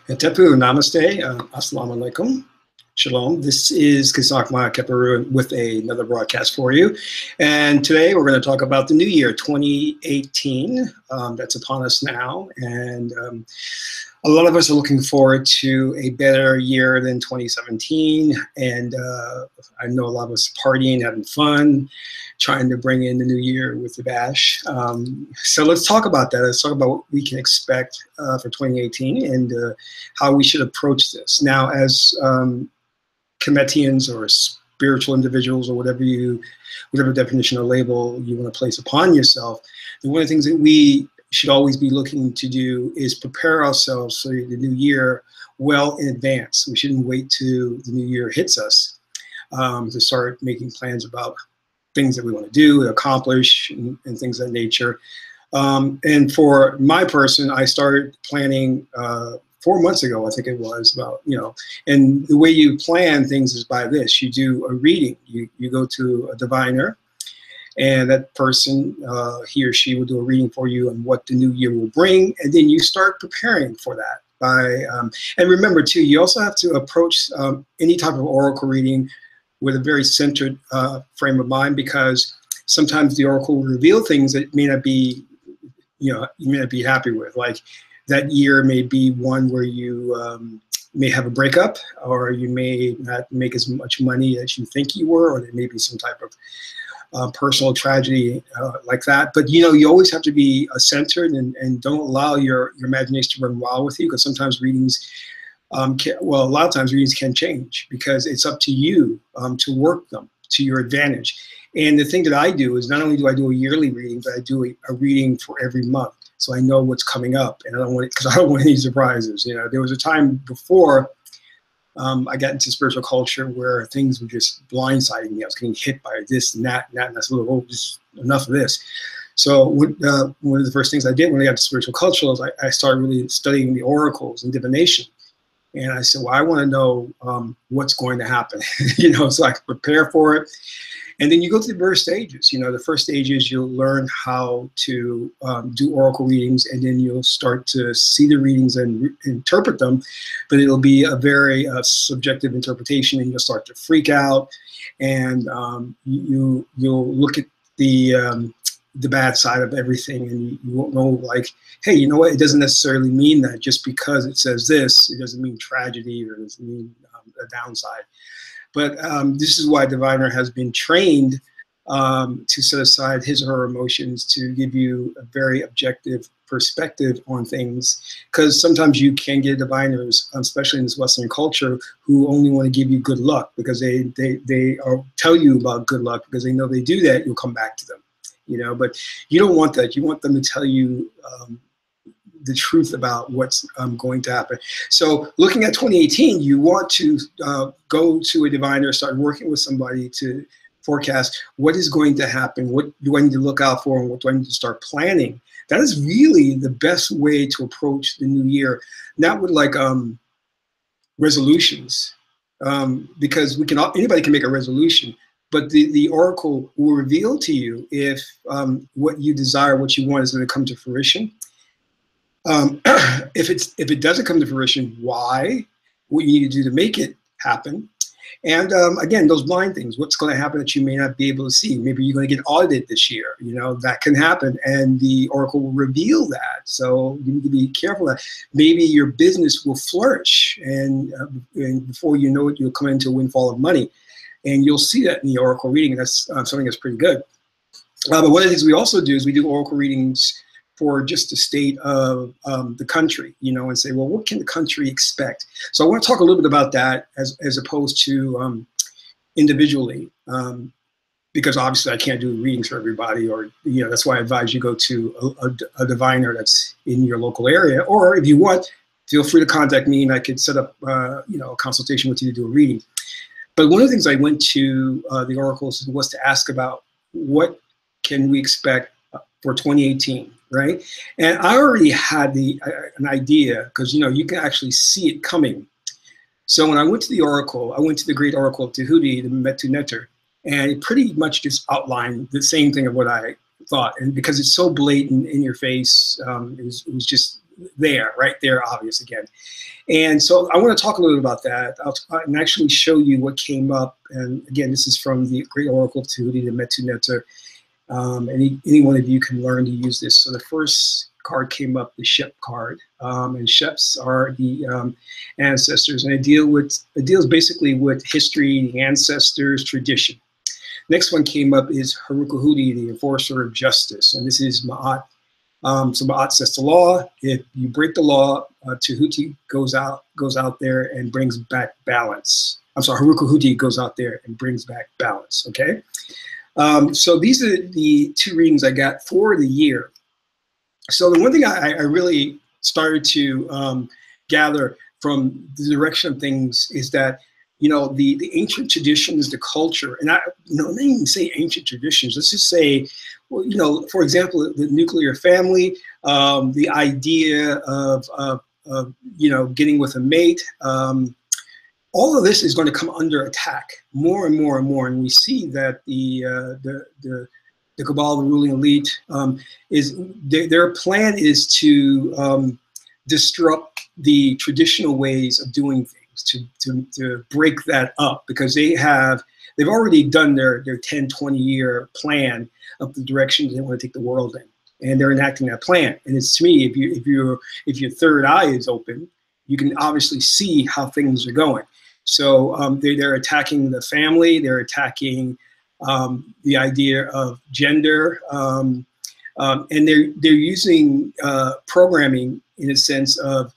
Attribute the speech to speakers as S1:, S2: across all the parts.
S1: Het-Heru, Namaste, Assalamu alaikum, Shalom. This is Kisakma Keperu with another broadcast for you. And today we're going to talk about the new year, 2018, that's upon us now. And a lot of us are looking forward to a better year than 2017. And I know a lot of us partying, having fun, trying to bring in the new year with the bash. So let's talk about that. Let's talk about what we can expect for 2018 and how we should approach this. Now, as Cometians or spiritual individuals or whatever definition or label you want to place upon yourself, and one of the things that we should always be looking to do is prepare ourselves for the new year well in advance. We shouldn't wait till the new year hits us to start making plans about things that we want to do, accomplish, and things of that nature. And for my person, I started planning 4 months ago, I think it was, about, and the way you plan things is by this. You do a reading. You go to a diviner, and that person, he or she will do a reading for you on what the new year will bring, and then you start preparing for that. And remember, too, you also have to approach any type of oracle reading with a very centered frame of mind, because sometimes the oracle will reveal things that may not be, you may not be happy with. Like that year may be one where you may have a breakup, or you may not make as much money as you think you were, or there may be some type of personal tragedy like that. But you always have to be centered and don't allow your imagination to run wild with you, because sometimes readings a lot of times readings can change, because it's up to you to work them to your advantage. And the thing that I do is, not only do I do a yearly reading, but I do a reading for every month, so I know what's coming up, and I don't want it, because I don't want any surprises. There was a time before I got into spiritual culture where things were just blindsiding me. I was getting hit by this and that, and that's just enough of this. So one of the first things I did when I got to spiritual culture was I started really studying the oracles and divination. And I said, well, I want to know what's going to happen, so I can prepare for it. And then you go through the various stages. The first stage is you'll learn how to do oracle readings, and then you'll start to see the readings and interpret them. But it'll be a very subjective interpretation, and you'll start to freak out, and you'll look at the bad side of everything, and you won't know, like, hey, you know what? It doesn't necessarily mean that just because it says this, it doesn't mean tragedy, or it doesn't mean a downside. But this is why a diviner has been trained to set aside his or her emotions to give you a very objective perspective on things. Because sometimes you can get diviners, especially in this Western culture, who only want to give you good luck, because they tell you about good luck, because they know they do that, you'll come back to them. But you don't want that. You want them to tell you the truth about what's going to happen. So looking at 2018, you want to go to a diviner, start working with somebody to forecast what is going to happen, what do I need to look out for, and what do I need to start planning. That is really the best way to approach the new year, not with like resolutions, because anybody can make a resolution. But the oracle will reveal to you if what you desire, what you want, is going to come to fruition. If it doesn't come to fruition, why? What you need to do to make it happen. And again, those blind things, what's going to happen that you may not be able to see. Maybe you're going to get audited this year. That can happen, and the oracle will reveal that. So you need to be careful that maybe your business will flourish, and before you know it, you'll come into a windfall of money. And you'll see that in the oracle reading. That's something that's pretty good. But one of the things we also do is we do oracle readings for just the state of the country, and say, well, what can the country expect? So I want to talk a little bit about that as opposed to individually, because obviously I can't do readings for everybody, or that's why I advise you go to a diviner that's in your local area, or if you want, feel free to contact me, and I could set up a consultation with you to do a reading. But one of the things I went to the oracles was to ask about what can we expect for 2018, right? And I already had an idea, because you can actually see it coming. So when I went to the oracle, I went to the great oracle of Tahuti, the Metu Neter, and it pretty much just outlined the same thing of what I thought. And because it's so blatant in your face, it was just there, right there, obvious again. And so I want to talk a little bit about that and actually show you what came up. And again, this is from the Great Oracle of Tahuti, the Metu Neter. Any one of you can learn to use this. So the first card came up, the Shep card, and Sheps are the ancestors, and it deals basically with history, the ancestors, tradition. Next one came up is Harukuhudi, the enforcer of justice, and this is Ma'at. So Ma'at says the law. If you break the law, Tahuti goes out there and brings back balance. I'm sorry, Harukuhudi goes out there and brings back balance. Okay. So these are the two readings I got for the year. So the one thing I really started to gather from the direction of things is that, the ancient traditions, the culture, and I don't even say ancient traditions, let's just say, well, for example, the nuclear family, the idea of getting with a mate, all of this is going to come under attack more and more and more. And we see that the cabal, the ruling elite, their plan is to disrupt the traditional ways of doing things, to break that up, because they've already done their 10, 20-year plan of the direction they want to take the world in, and they're enacting that plan. And it's, to me, if your third eye is open, you can obviously see how things are going. So they're attacking the family, they're attacking the idea of gender, and they're using programming in a sense of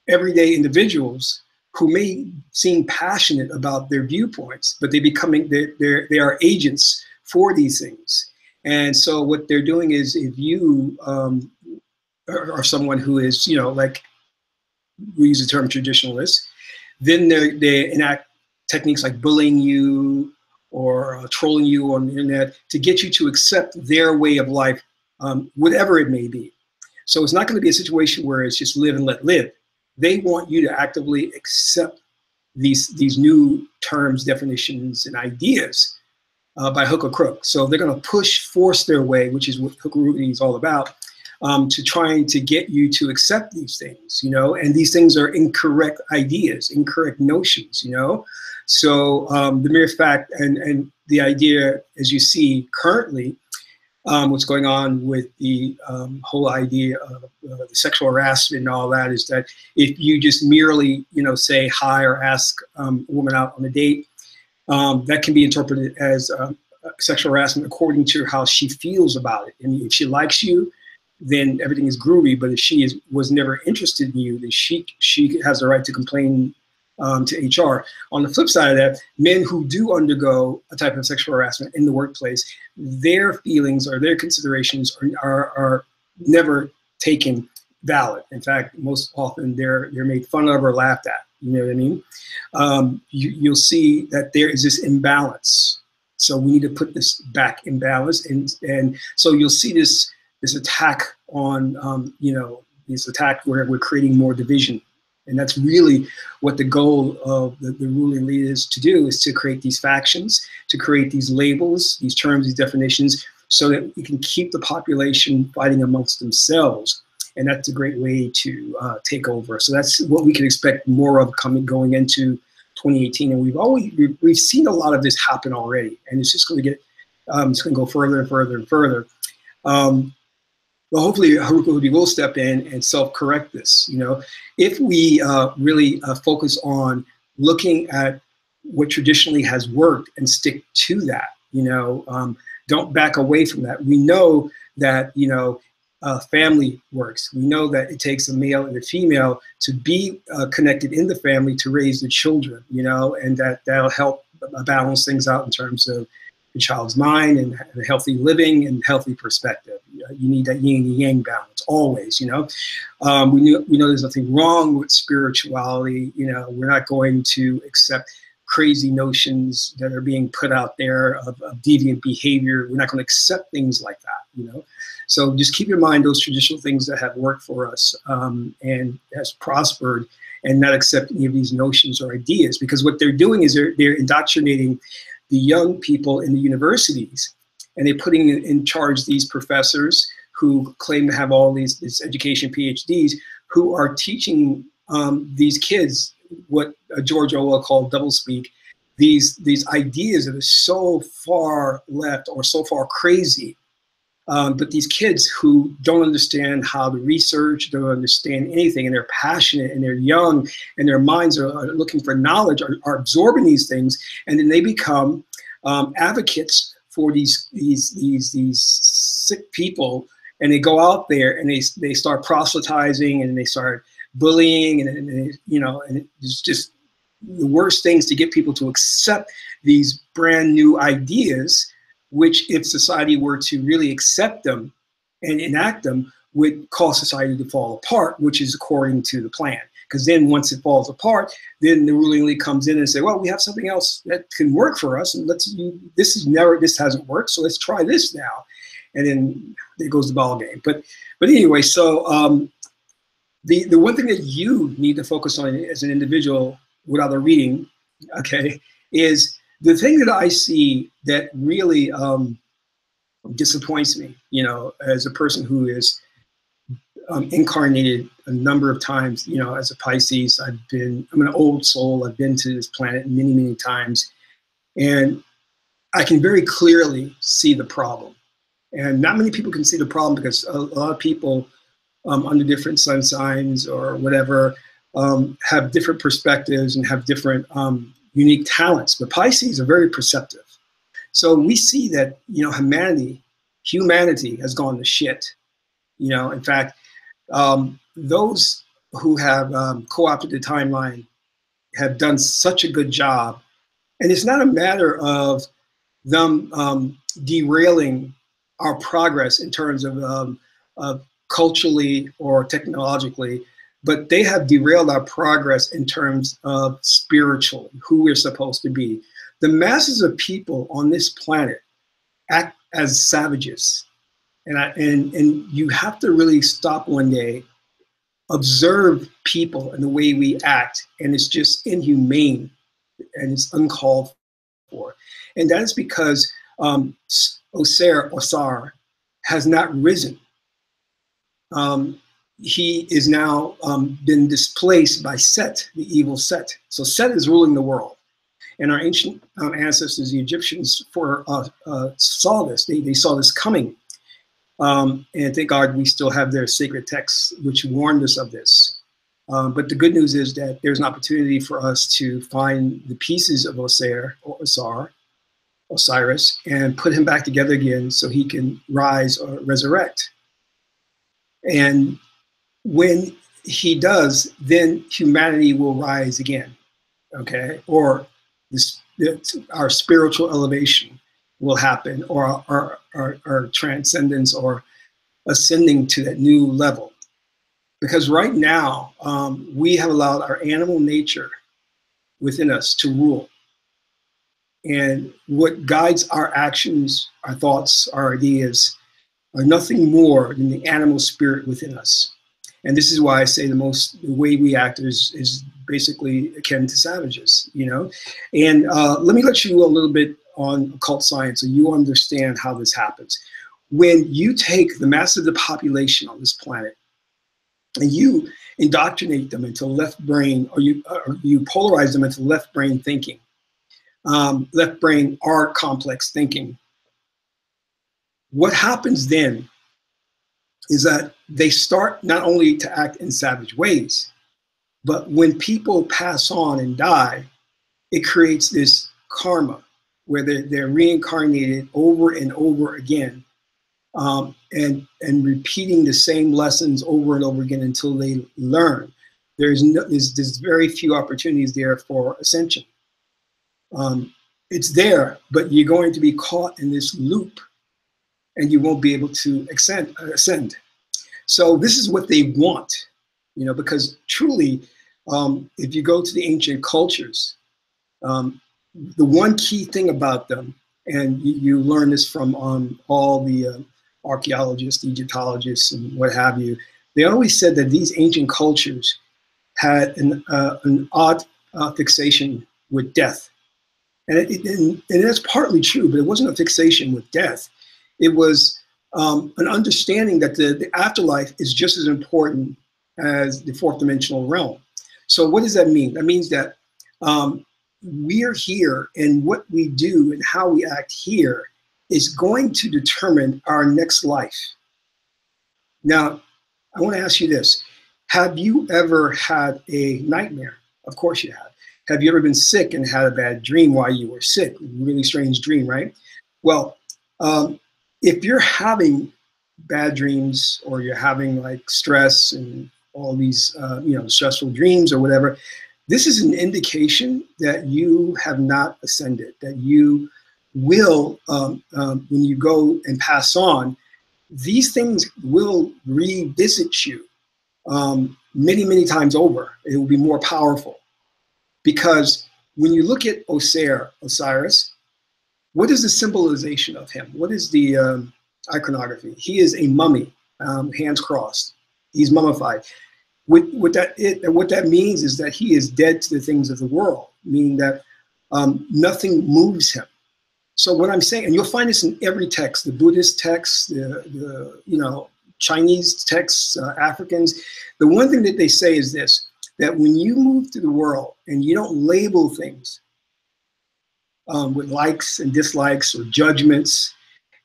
S1: everyday individuals who may seem passionate about their viewpoints, but they are agents for these things. And so what they're doing is, if you are someone who is, like we use the term traditionalist, then they enact techniques like bullying you or trolling you on the internet to get you to accept their way of life, whatever it may be. So it's not going to be a situation where it's just live and let live. They want you to actively accept these new terms, definitions, and ideas by hook or crook. So they're going to force their way, which is what Harukuhudi is all about, to trying to get you to accept these things, and these things are incorrect ideas, incorrect notions, So the mere fact and the idea, as you see currently, what's going on with the whole idea of the sexual harassment and all that, is that if you just merely, say hi or ask a woman out on a date, that can be interpreted as sexual harassment according to how she feels about it. I mean, if she likes you, then everything is groovy. But if she was never interested in you, then she has the right to complain to HR. On the flip side of that, men who do undergo a type of sexual harassment in the workplace, their feelings or their considerations are never taken valid. In fact, most often they're made fun of or laughed at. You know what I mean? You'll see that there is this imbalance. So we need to put this back in balance, and so you'll see this attack on this attack where we're creating more division. And that's really what the goal of the ruling elite is to do, is to create these factions, to create these labels, these terms, these definitions, so that we can keep the population fighting amongst themselves. And that's a great way to take over. So that's what we can expect more of going into 2018. And we've seen a lot of this happen already, and it's just going to get it's going to go further and further and further. Well, hopefully Harukuhudi will step in and self-correct this. If we really focus on looking at what traditionally has worked and stick to that, don't back away from that. We know that family works. We know that it takes a male and a female to be connected in the family to raise the children, and that'll help balance things out in terms of the child's mind and healthy living and healthy perspective. You need that yin and yang balance always. We know there's nothing wrong with spirituality. We're not going to accept crazy notions that are being put out there of deviant behavior. We're not going to accept things like that. So just keep in mind those traditional things that have worked for us and has prospered, and not accept any of these notions or ideas, because what they're doing is they're indoctrinating the young people in the universities, and they're putting in charge these professors who claim to have all these education PhDs, who are teaching these kids what George Orwell called doublespeak, these ideas that are so far left or so far crazy. But these kids who don't understand how to research, don't understand anything, and they're passionate and they're young and their minds are looking for knowledge, are absorbing these things, and then they become advocates for these sick people, and they go out there and they start proselytizing and they start bullying and you know, and it's just the worst things to get people to accept these brand new ideas, which if society were to really accept them and enact them, would cause society to fall apart, which is according to the plan. Because then once it falls apart, then the ruling elite comes in and say, well, we have something else that can work for us, and this hasn't worked, so let's try this now. And then there goes the ball game. But anyway, so the one thing that you need to focus on as an individual without a reading, okay, is the thing that I see that really disappoints me, you know, as a person who is incarnated a number of times, you know, as a Pisces. I'm an old soul. I've been to this planet many, many times. And I can very clearly see the problem. And not many people can see the problem because a lot of people under different sun signs or whatever have different perspectives and have different unique talents. But Pisces are very perceptive. So we see that, you know, humanity has gone to shit. You know, in fact, those who have co-opted the timeline have done such a good job. And it's not a matter of them derailing our progress in terms of culturally or technologically, but they have derailed our progress in terms of spiritually, who we're supposed to be. The masses of people on this planet act as savages. And you have to really stop one day, observe people and the way we act, and it's just inhumane and it's uncalled for. And that is because Osar has not risen. He is now been displaced by Set, the evil Set. So Set is ruling the world. And our ancient ancestors, the Egyptians, saw this. They saw this coming. And thank God we still have their sacred texts which warned us of this. But the good news is that there's an opportunity for us to find the pieces of Osiris, and put him back together again so he can rise or resurrect. And when he does, then humanity will rise again, okay? Or our spiritual elevation will happen, or our transcendence or ascending to that new level. Because right now, we have allowed our animal nature within us to rule. And what guides our actions, our thoughts, our ideas are nothing more than the animal spirit within us. And this is why I say the way we act is basically akin to savages, you know? And let me let you know a little bit on occult science so you understand how this happens. When you take the mass of the population on this planet and you indoctrinate them into left brain, or you polarize them into left brain thinking, left brain art complex thinking, what happens then is that they start not only to act in savage ways, but when people pass on and die, it creates this karma where they're reincarnated over and over again, and repeating the same lessons over and over again until they learn. There's very few opportunities there for ascension. It's there, but you're going to be caught in this loop and you won't be able to ascend. So this is what they want, you know, because truly, if you go to the ancient cultures, the one key thing about them, and you learn this from all the archaeologists, Egyptologists, and what have you, they always said that these ancient cultures had an odd fixation with death. And that's partly true, but it wasn't a fixation with death. It was an understanding that the afterlife is just as important as the fourth dimensional realm. So what does that mean? That means that we're here, and what we do and how we act here is going to determine our next life. Now, I want to ask you this. Have you ever had a nightmare? Of course you have. Have you ever been sick and had a bad dream while you were sick? Really strange dream, right? Well, if you're having bad dreams, or you're having like stress and all these stressful dreams or whatever, this is an indication that you have not ascended, that you will, when you go and pass on, these things will revisit you many, many times over. It will be more powerful. Because when you look at Osiris, what is the symbolization of him? What is the iconography? He is a mummy, hands crossed. He's mummified. What that means is that he is dead to the things of the world, meaning that nothing moves him. So what I'm saying, and you'll find this in every text, the Buddhist texts, the Chinese texts, Africans, the one thing that they say is this, that when you move through the world and you don't label things with likes and dislikes or judgments,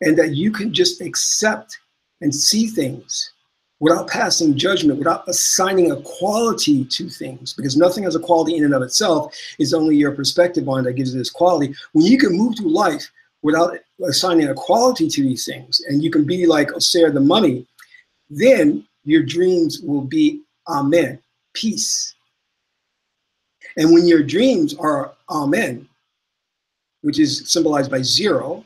S1: and that you can just accept and see things without passing judgment, without assigning a quality to things, because nothing has a quality in and of itself. It's only your perspective on it that gives it this quality. When you can move through life without assigning a quality to these things, and you can be like Osir the mummy, then your dreams will be Amen, peace. And when your dreams are Amen, which is symbolized by 0,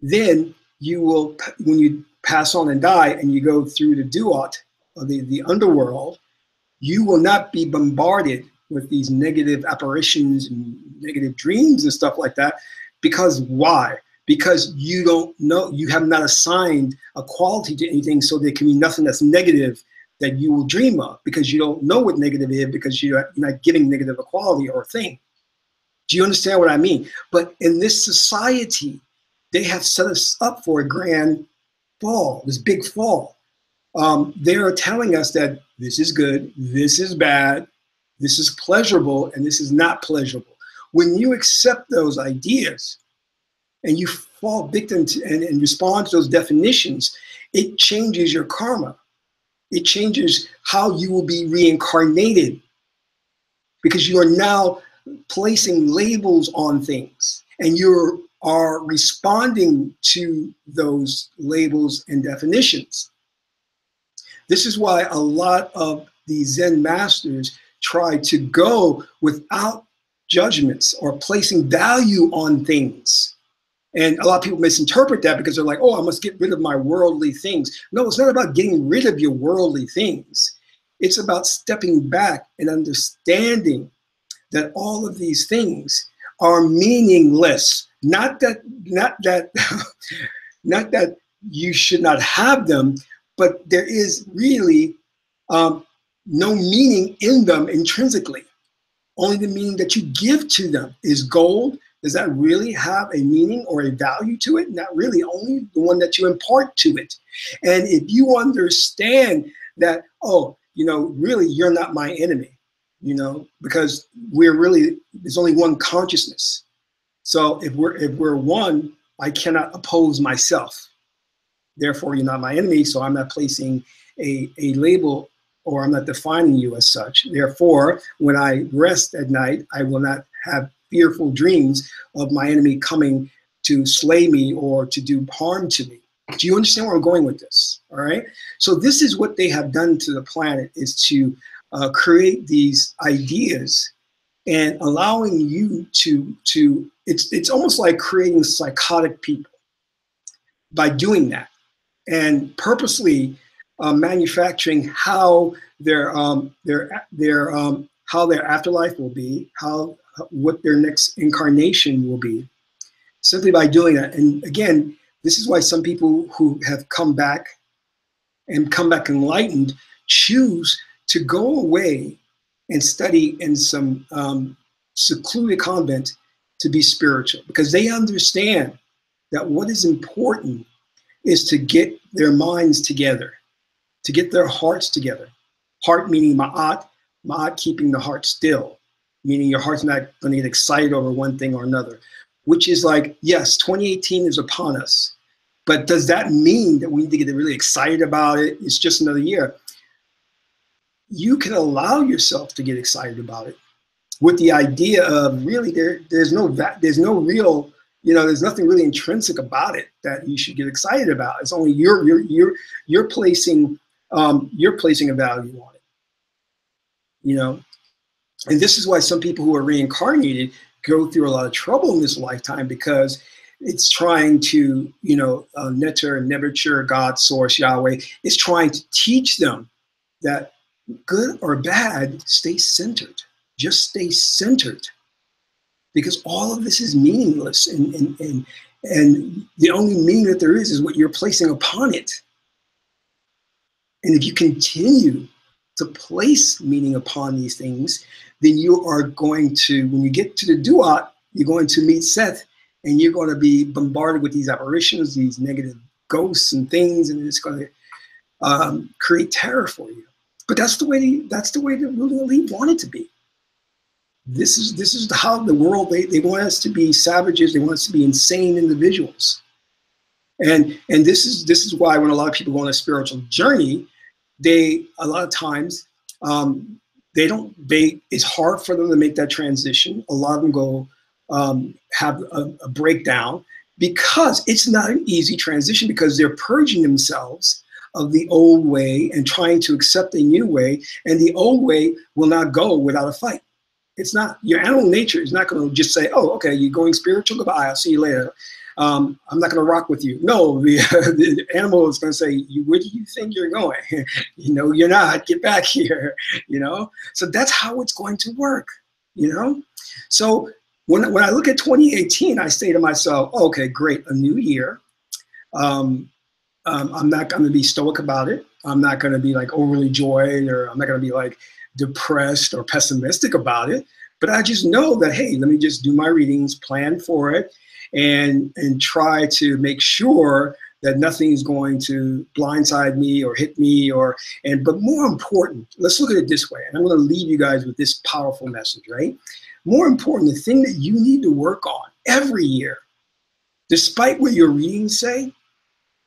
S1: then you will, when you pass on and die and you go through the duat, or the underworld, you will not be bombarded with these negative apparitions and negative dreams and stuff like that. Because why? Because you don't know, you have not assigned a quality to anything, so there can be nothing that's negative that you will dream of, because you don't know what negative is, because you're not giving negative a quality or a thing. Do you understand what I mean? But in this society, they have set us up for a grand fall, this big fall. They are telling us that this is good, this is bad, this is pleasurable, and this is not pleasurable. When you accept those ideas and you fall victim to and respond to those definitions, it changes your karma. It changes how you will be reincarnated, because you are now placing labels on things, and you are responding to those labels and definitions. This is why a lot of the Zen masters try to go without judgments or placing value on things. And a lot of people misinterpret that, because they're like, oh, I must get rid of my worldly things. No, it's not about getting rid of your worldly things. It's about stepping back and understanding that all of these things are meaningless. Not that you should not have them, but there is really no meaning in them intrinsically. Only the meaning that you give to them is gold. Does that really have a meaning or a value to it? Not really, only the one that you impart to it. And if you understand that, oh, really, you're not my enemy, because there's only one consciousness. So if we're one, I cannot oppose myself. Therefore, you're not my enemy, so I'm not placing a label, or I'm not defining you as such. Therefore, when I rest at night, I will not have fearful dreams of my enemy coming to slay me or to do harm to me. Do you understand where I'm going with this? All right. So this is what they have done to the planet, is to create these ideas and allowing you to it's almost like creating psychotic people by doing that, and purposely manufacturing how their afterlife will be, what their next incarnation will be, simply by doing that. And again, this is why some people who have come back enlightened choose to go away and study in some secluded convent to be spiritual, because they understand that what is important is to get their minds together, to get their hearts together, Heart meaning ma'at, ma'at keeping the heart still, meaning your heart's not going to get excited over one thing or another, which is like, yes, 2018 is upon us. But does that mean that we need to get really excited about it? It's just another year. You can allow yourself to get excited about it with the idea of really there's no real, there's nothing really intrinsic about it that you should get excited about. It's only you're placing a value on it, And this is why some people who are reincarnated go through a lot of trouble in this lifetime, because it's trying to, Neter, Nebuchadnezzar, God, Source, Yahweh, is trying to teach them that good or bad, stay centered. Just stay centered. Because all of this is meaningless. And the only meaning that there is what you're placing upon it. And if you continue to place meaning upon these things, then you are going to, when you get to the Duat, you're going to meet Seth, and you're going to be bombarded with these apparitions, these negative ghosts and things, and it's going to create terror for you. But that's the way the ruling elite want it to be. This is how the world, they want us to be savages, they want us to be insane individuals. And this is why when a lot of people go on a spiritual journey, a lot of times it's hard for them to make that transition. A lot of them go have a breakdown because it's not an easy transition, because they're purging themselves of the old way and trying to accept a new way, and the old way will not go without a fight. It's not, your animal nature is not going to just say, oh, okay, you're going spiritual, goodbye, I'll see you later. I'm not going to rock with you. No, the animal is going to say, where do you think you're going? You're not, get back here, So that's how it's going to work, So when I look at 2018, I say to myself, okay, great, a new year. I'm not going to be stoic about it. I'm not going to be like overly joyed, or I'm not going to be like depressed or pessimistic about it. But I just know that, hey, let me just do my readings, plan for it, and try to make sure that nothing is going to blindside me or hit me, but more important, let's look at it this way. And I'm going to leave you guys with this powerful message, right? More important, the thing that you need to work on every year, despite what your readings say,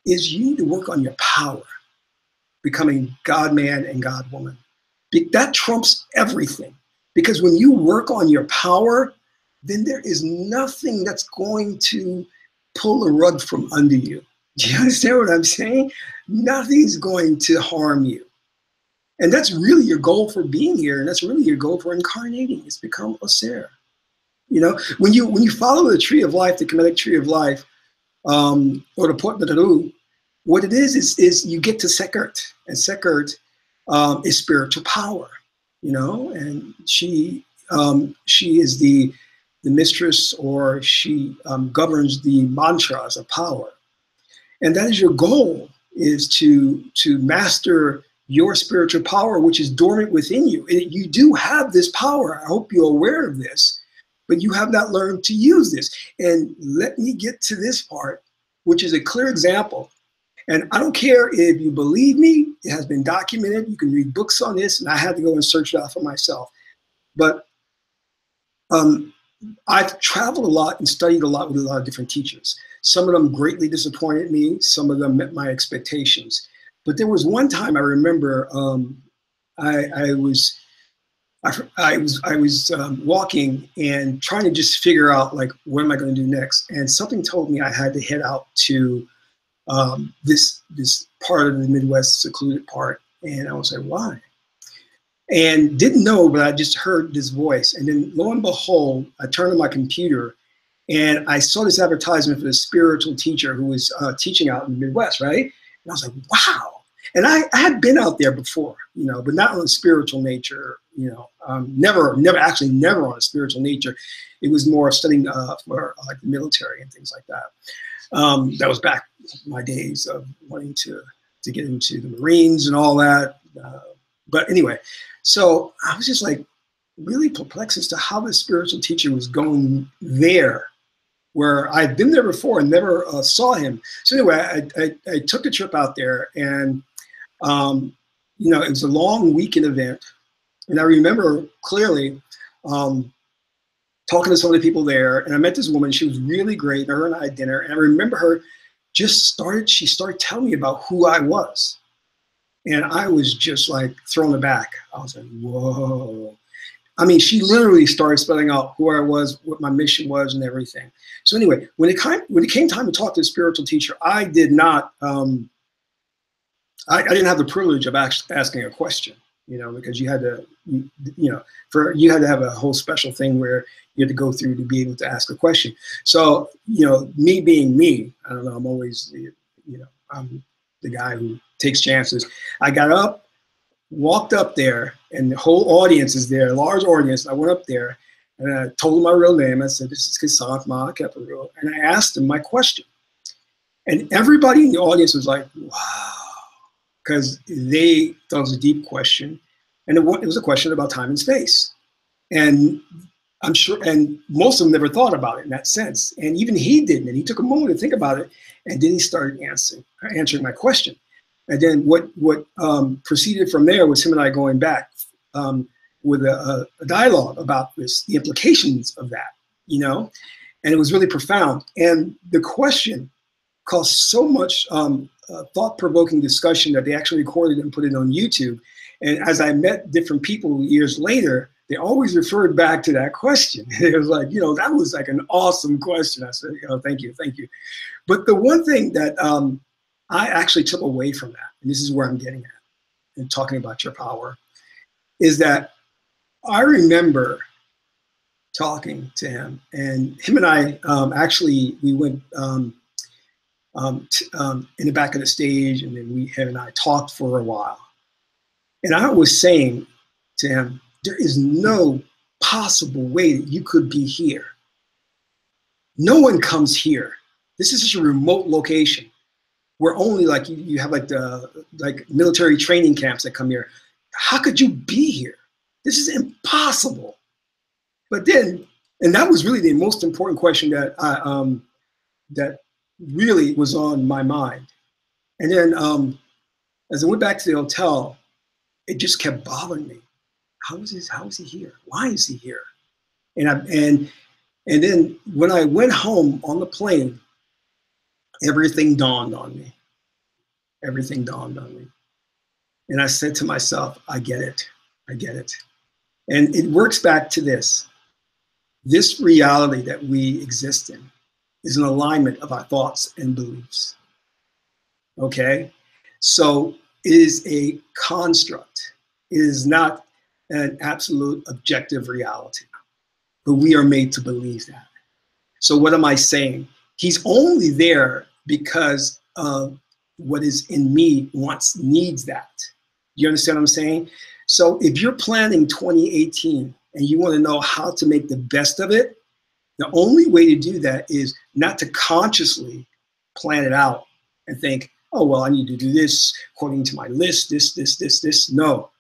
S1: is you need to work on your power, becoming God-man and God-woman. That trumps everything. Because when you work on your power, then there is nothing that's going to pull the rug from under you. Do you understand what I'm saying? Nothing's going to harm you. And that's really your goal for being here, and that's really your goal for incarnating, is become a Ser. When you follow the tree of life, the Kemetic tree of life, or the Het-Heru, what it is you get to Sekert, and Sekert is spiritual power, and she is the mistress, or she governs the mantras of power. And that is your goal, is to master your spiritual power, which is dormant within you. And you do have this power. I hope you're aware of this, but you have not learned to use this. And let me get to this part, which is a clear example. And I don't care if you believe me, it has been documented. You can read books on this, and I had to go and search it out for myself. But I've traveled a lot and studied a lot with a lot of different teachers. Some of them greatly disappointed me. Some of them met my expectations. But there was one time I remember I was walking and trying to just figure out, like, what am I going to do next? And something told me I had to head out to this part of the Midwest, secluded part. And I was like, why? And didn't know, but I just heard this voice. And then lo and behold, I turned on my computer and I saw this advertisement for the spiritual teacher who was teaching out in the Midwest, right? And I was like, wow. And I had been out there before, but not on a spiritual nature, never on a spiritual nature. It was more studying for like the military and things like that. That was back in my days of wanting to get into the Marines and all that. But anyway, so I was just like really perplexed as to how the spiritual teacher was going there, where I'd been there before and never saw him. So anyway, I took the trip out there, and it was a long weekend event. And I remember clearly talking to some of the people there, and I met this woman. She was really great. Her and I had dinner, and I remember her she started telling me about who I was. And I was just like thrown aback. I was like, whoa. I mean, she literally started spelling out who I was, what my mission was, and everything. So anyway, when it came time to talk to a spiritual teacher, I did not, I didn't have the privilege of asking a question, because you had to, you had to have a whole special thing where you had to go through to be able to ask a question. So, me being me, I don't know, I'm always, I'm the guy who takes chances. I got up, walked up there, and the whole audience is there, a large audience. I went up there and I told him my real name. I said, this is Kisak Ma Keperu. And I asked him my question. And everybody in the audience was like, wow, because they thought it was a deep question. And it was a question about time and space. And I'm sure, and most of them never thought about it in that sense. And even he didn't. And he took a moment to think about it. And then he started answering my question. And then what proceeded from there was him and I going back with a dialogue about this, the implications of that, and it was really profound. And the question caused so much thought-provoking discussion that they actually recorded it and put it on YouTube. And as I met different people years later, they always referred back to that question. It was like, that was like an awesome question. I said, thank you. But the one thing that I actually took away from that, and this is where I'm getting at, and talking about your power, is that I remember talking to him, and him and I actually, we went in the back of the stage, and then him and I talked for a while. And I was saying to him, there is no possible way that you could be here. No one comes here. This is such a remote location. We're only like, you have like military training camps that come here. How could you be here? This is impossible. But then, and that was really the most important question that that really was on my mind. And then as I went back to the hotel, it just kept bothering me. How is he here? Why is he here? And then when I went home on the plane, everything dawned on me. Everything dawned on me. And I said to myself, I get it. I get it. And it works back to this. This reality that we exist in is an alignment of our thoughts and beliefs. Okay? So it is a construct. It is not an absolute objective reality. But we are made to believe that. So what am I saying? He's only there because of what is in me needs that. You understand what I'm saying? So if you're planning 2018 and you want to know how to make the best of it, the only way to do that is not to consciously plan it out and think, oh, well, I need to do this according to my list, this. No,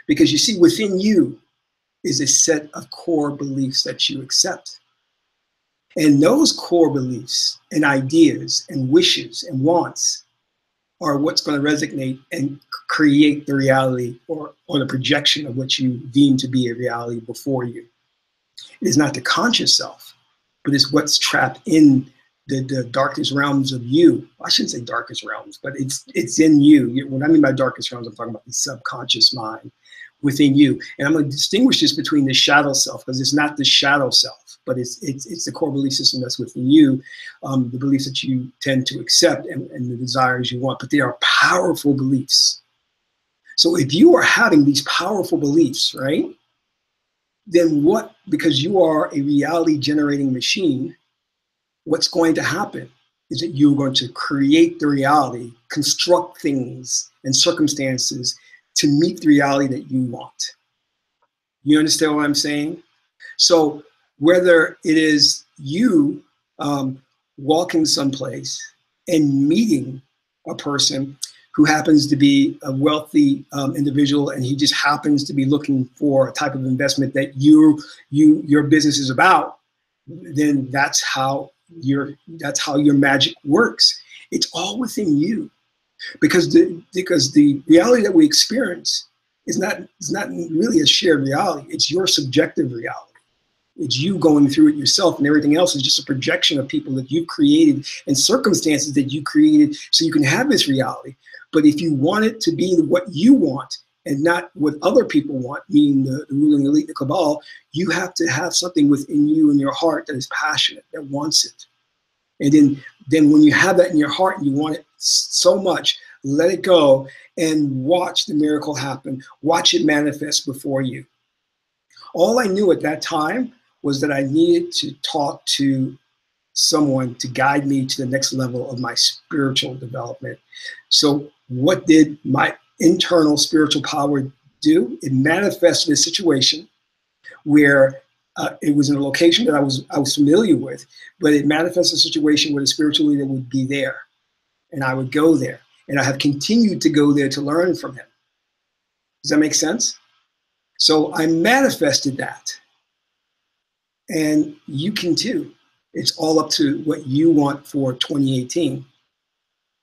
S1: because you see, within you is a set of core beliefs that you accept. And those core beliefs and ideas and wishes and wants are what's going to resonate and create the reality or the projection of what you deem to be a reality before you. It is not the conscious self, but it's what's trapped in the darkest realms of you. I shouldn't say darkest realms, but it's in you. When I mean by darkest realms, I'm talking about the subconscious mind within you. And I'm going to distinguish this between the shadow self, because it's not the shadow self, but it's the core belief system that's within you, the beliefs that you tend to accept and the desires you want. But they are powerful beliefs. So if you are having these powerful beliefs, right, then because you are a reality generating machine, what's going to happen is that you're going to create the reality, construct things and circumstances to meet the reality that you want. You understand what I'm saying? So whether it is you walking someplace and meeting a person who happens to be a wealthy individual, and he just happens to be looking for a type of investment that your business is about, then that's how your magic works. It's all within you. because the reality that we experience is not really a shared reality. It's your subjective reality. It's you going through it yourself, and everything else is just a projection of people that you've created and circumstances that you created so you can have this reality. But if you want it to be what you want and not what other people want, meaning the ruling elite, the cabal, you have to have something within you in your heart that is passionate, that wants it. And then when you have that in your heart and you want it so much, let it go and watch the miracle happen. Watch it manifest before you. All I knew at that time was that I needed to talk to someone to guide me to the next level of my spiritual development. So what did my internal spiritual power do? It manifested a situation where it was in a location that I was familiar with, but it manifested a situation where the spiritual leader would be there, and I would go there, and I have continued to go there to learn from him. Does that make sense? So I manifested that, and you can too. It's all up to what you want for 2018.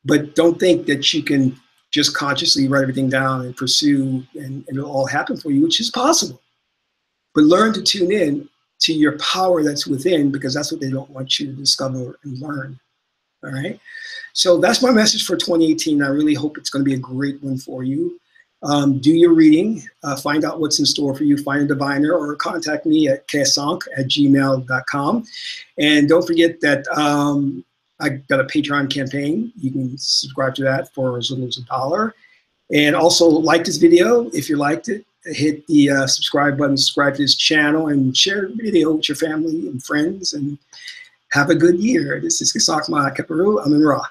S1: But don't think that you can just consciously write everything down and pursue and it'll all happen for you, which is possible. But learn to tune in to your power that's within, because that's what they don't want you to discover and learn. All right. So that's my message for 2018. I really hope it's going to be a great one for you. Do your reading, find out what's in store for you, find a diviner, or contact me at ksonk@gmail.com. And don't forget that I got a Patreon campaign. You can subscribe to that for as little as $1. And also like this video if you liked it. Hit the subscribe button, subscribe to this channel, and share the video with your family and friends. And have a good year. This is Kisakma Keperu. I'm in Ra.